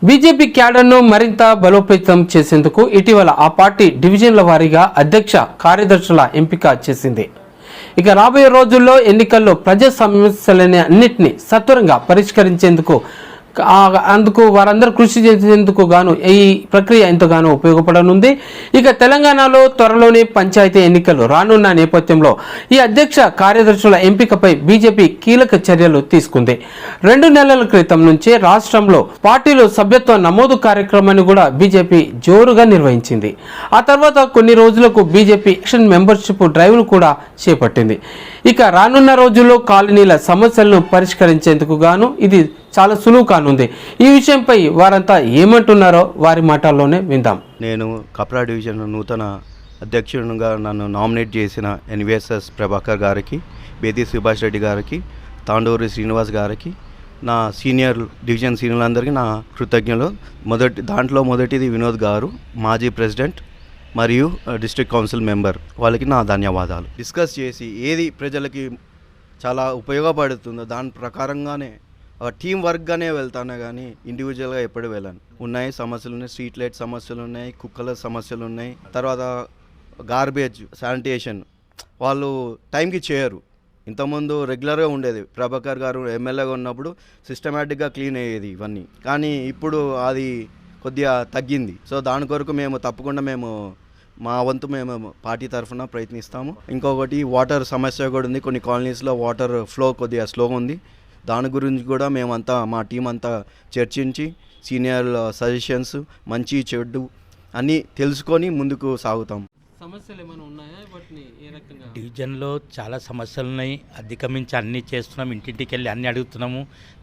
BJP క్యాడర్ను మరింత బలోపేతం చేసేందుకు ఇటీవల ఆ పార్టీ డివిజన్ల వారీగా అధ్యక్ష కార్యదర్శుల ఎంపిక చేసింది. ఇక రాబోయే రోజుల్లో ఎన్నికల్లో ప్రజా సమస్యలని అన్నింటినీ సత్వరంగా పరిష్కరించేందుకు అందుకు వారందరూ కృషి చేసేందుకు గాను ఈ ప్రక్రియ ఎంతగానో ఉపయోగపడనుంది. ఇక తెలంగాణలో త్వరలోనే పంచాయతీ ఎన్నికలు రానున్న నేపథ్యంలో ఈ అధ్యక్ష కార్యదర్శుల ఎంపికపై బీజేపీ కీలక చర్యలు తీసుకుంది. 2 నెలల క్రితం నుంచే రాష్ట్రంలో పార్టీలో సభ్యత్వ నమోదు కార్యక్రమాన్ని కూడా బీజేపీ జోరుగా నిర్వహించింది. ఆ తర్వాత కొన్ని రోజులకు బీజేపీ యాక్షన్ మెంబర్షిప్ డ్రైవ్ను కూడా చేపట్టింది. ఇక రానున్న రోజుల్లో కాలనీల సమస్యలను పరిష్కరించేందుకు గాను ఇది చాలా సులువు కానుంది. ఈ విషయంపై వారంతా ఏమంటున్నారో వారి మాటల్లోనే విందాం. నేను కప్రా డివిజన్ నూతన అధ్యక్షునిగా నన్ను నామినేట్ చేసిన ఎన్విఎస్ఎస్ ప్రభాకర్ గారికి, బేది సుభాష్ రెడ్డి గారికి, తాండూరి శ్రీనివాస్ గారికి, నా డివిజన్ సీనియర్లందరికీ నా కృతజ్ఞతలు. మొదటిది వినోద్ గారు, మాజీ ప్రెసిడెంట్ మరియు డిస్ట్రిక్ట్ కౌన్సిల్ మెంబర్, వాళ్ళకి నా ధన్యవాదాలు. డిస్కస్ చేసి ఏది ప్రజలకి చాలా ఉపయోగపడుతుందో దాని ప్రకారంగానే టీం వర్క్గానే వెళ్తానే కానీ ఇండివిజువల్గా ఎప్పుడు వెళ్ళాను. ఉన్నాయి సమస్యలు ఉన్నాయి, స్ట్రీట్ లైట్ సమస్యలు ఉన్నాయి, కుక్కల సమస్యలు ఉన్నాయి, తర్వాత గార్బేజ్ శానిటేషన్ వాళ్ళు టైంకి చేయరు. ఇంతకుముందు రెగ్యులర్గా ఉండేది, ప్రభాకర్ గారు ఎమ్మెల్యేగా ఉన్నప్పుడు సిస్టమేటిక్గా క్లీన్ అయ్యేది ఇవన్నీ. కానీ ఇప్పుడు అది కొద్దిగా తగ్గింది. సో దాని కొరకు మేము తప్పకుండా మా వంతు మేము పార్టీ తరఫున ప్రయత్నిస్తాము. ఇంకొకటి వాటర్ సమస్య కూడా ఉంది. కొన్ని కాలనీస్లో వాటర్ ఫ్లో కొద్దిగా స్లోగా ఉంది. దాని గురించి కూడా మేమంతా మా టీం అంతా చర్చించి సీనియర్ సజెషన్స్ మంచి చెడు అన్నీ తెలుసుకొని ముందుకు సాగుతాం. సమస్యలు ఏమైనా ఉన్నాయా? డివిజన్లో చాలా సమస్యలు ఉన్నాయి, అధిగమించి అన్నీ చేస్తున్నాం. ఇంటింటికి వెళ్ళి అన్నీ అడుగుతున్నాము.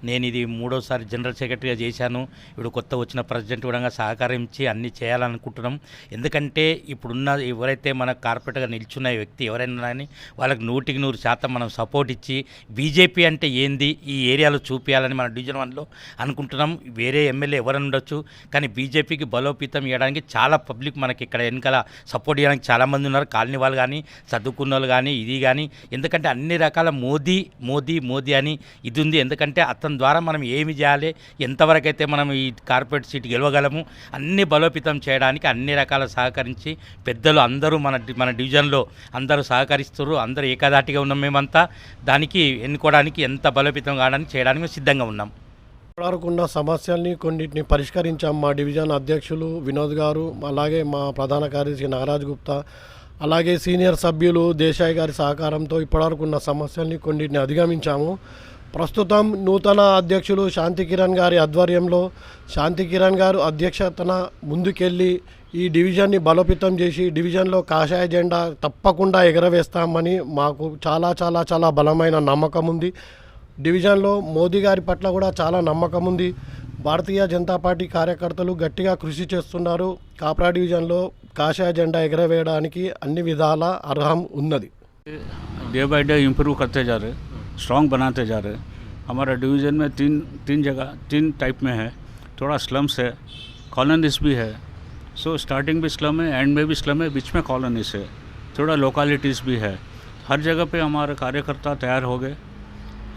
నేను ఇది 3వసారి జనరల్ సెక్రటరీగా చేశాను. ఇప్పుడు కొత్త వచ్చిన ప్రెసిడెంట్ కూడా సహకరించి అన్నీ చేయాలనుకుంటున్నాం. ఎందుకంటే ఇప్పుడున్న ఎవరైతే మన కార్పొరేట్గా నిల్చున్న వ్యక్తి ఎవరైనా కానీ వాళ్ళకి 100% మనం సపోర్ట్ ఇచ్చి బీజేపీ అంటే ఏంది ఈ ఏరియాలో చూపించాలని మన డివిజన్ 1లో అనుకుంటున్నాం. వేరే ఎమ్మెల్యే ఎవరైనా ఉండొచ్చు, కానీ బీజేపీకి బలోపేతం ఇవ్వడానికి చాలా పబ్లిక్ మనకి ఇక్కడ వెనకాల సపోర్ట్ చేయడానికి చాలామంది ఉన్నారు. కాలనీ వాళ్ళు కానీ, చదువుకున్న వాళ్ళు కానీ, ఇది కానీ. ఎందుకంటే అన్ని రకాల మోదీ మోదీ మోదీ అని ఇది ఉంది. ఎందుకంటే అతని ద్వారా మనం ఏమి చేయాలి, ఎంతవరకు అయితే మనం ఈ కార్పొరేట్ సీట్ గెలవగలము అన్ని బలోపేతం చేయడానికి అన్ని రకాల సహకరించి పెద్దలు అందరూ మన డివిజన్లో అందరూ సహకరిస్తారు. అందరూ ఏకదాటిగా ఉన్నాం. మేమంతా దానికి ఎన్నుకోవడానికి ఎంత బలోపేతం కావడానికి చేయడానికి మేము సిద్ధంగా ఉన్నాం. ఉన్న సమస్యల్ని కొన్నిటిని పరిష్కరించాం. మా డివిజన్ అధ్యక్షులు వినోద్ గారు, అలాగే మా ప్రధాన కార్యదర్శి నాగరాజ్ గుప్తా, అలాగే సీనియర్ సభ్యులు దేశాయ్ గారి సహకారంతో ఇప్పటివరకు ఉన్న సమస్యల్ని కొన్నిటిని అధిగమించాము. ప్రస్తుతం నూతన అధ్యక్షులు శాంతి కిరణ్ గారి ఆధ్వర్యంలో శాంతి కిరణ్ గారు అధ్యక్షతన ముందుకెళ్ళి ఈ డివిజన్ని బలోపేతం చేసి డివిజన్లో కాషాయ జెండా తప్పకుండా ఎగరవేస్తామని మాకు చాలా చాలా చాలా బలమైన నమ్మకం ఉంది. డివిజన్లో మోదీ గారి పట్ల కూడా చాలా నమ్మకం ఉంది. భారతీయ జనతా పార్టీ కార్యకర్తలు గట్టిగా కృషి చేస్తున్నారు. కాప్రా డివిజన్లో కాషాయ జెండా ఎగరవేయడానికి అన్ని విధాల అర్హం ఉన్నది. डे बाय डे इम्प्रूव करते जा रहे, स्ट्रॉन्ग बनाते जा रहे. हमारा डिवीज़न में तीन टाइप में है. थोड़ा स्लम्स है, कॉलोनीज भी है. सो स्टार्टिंग भी स्लम है, एंड में भी स्लम है, बीच में कॉलोनीज है. थोड़ा लोकालिटीज़ भी है. हर जगह पे हमारे कार्यकर्ता तैयार हो गए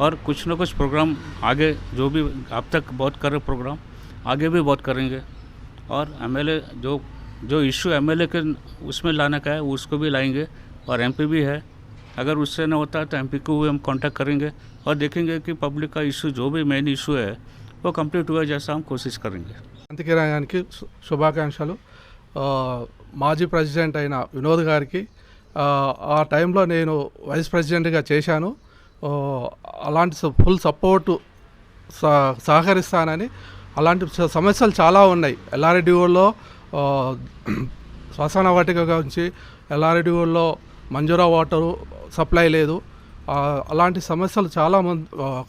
और कुछ न कुछ प्रोग्राम आगे जो भी अब तक बहुत करे प्रोग्राम आगे भी बहुत करेंगे. और एमएलए जो इशू एमएलए के उसमें लाने का है उसको भी लाएंगे. और एमपी भी है, अगर उससे न होता है तो एमपी को भी हम कांटेक्ट करेंगे और देखेंगे कि पब्लिक का इशू जो भी मेन इशू है वो कंप्लीट हुआ जैसा हम कोशिश करेंगे. శాంతికిరణ్కి శుభాకాంక్షలు. మాజీ ప్రెసిడెంట్ అయిన వినోద్ గారికి ఆ టైంలో నేను వైస్ ప్రెసిడెంట్గా చేశాను. అలాంటి ఫుల్ సపోర్టు సహకరిస్తానని. అలాంటి సమస్యలు చాలా ఉన్నాయి. ఎల్ఆర్డిఓలో శ్మశాన వాటిక గురించి, ఎల్ఆర్డిఓలో మంజూరా వాటరు సప్లై లేదు. అలాంటి సమస్యలు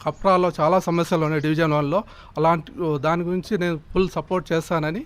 కప్రాలో చాలా సమస్యలు ఉన్నాయి డివిజన్ 1లో. అలాంటి దాని గురించి నేను ఫుల్ సపోర్ట్ చేస్తానని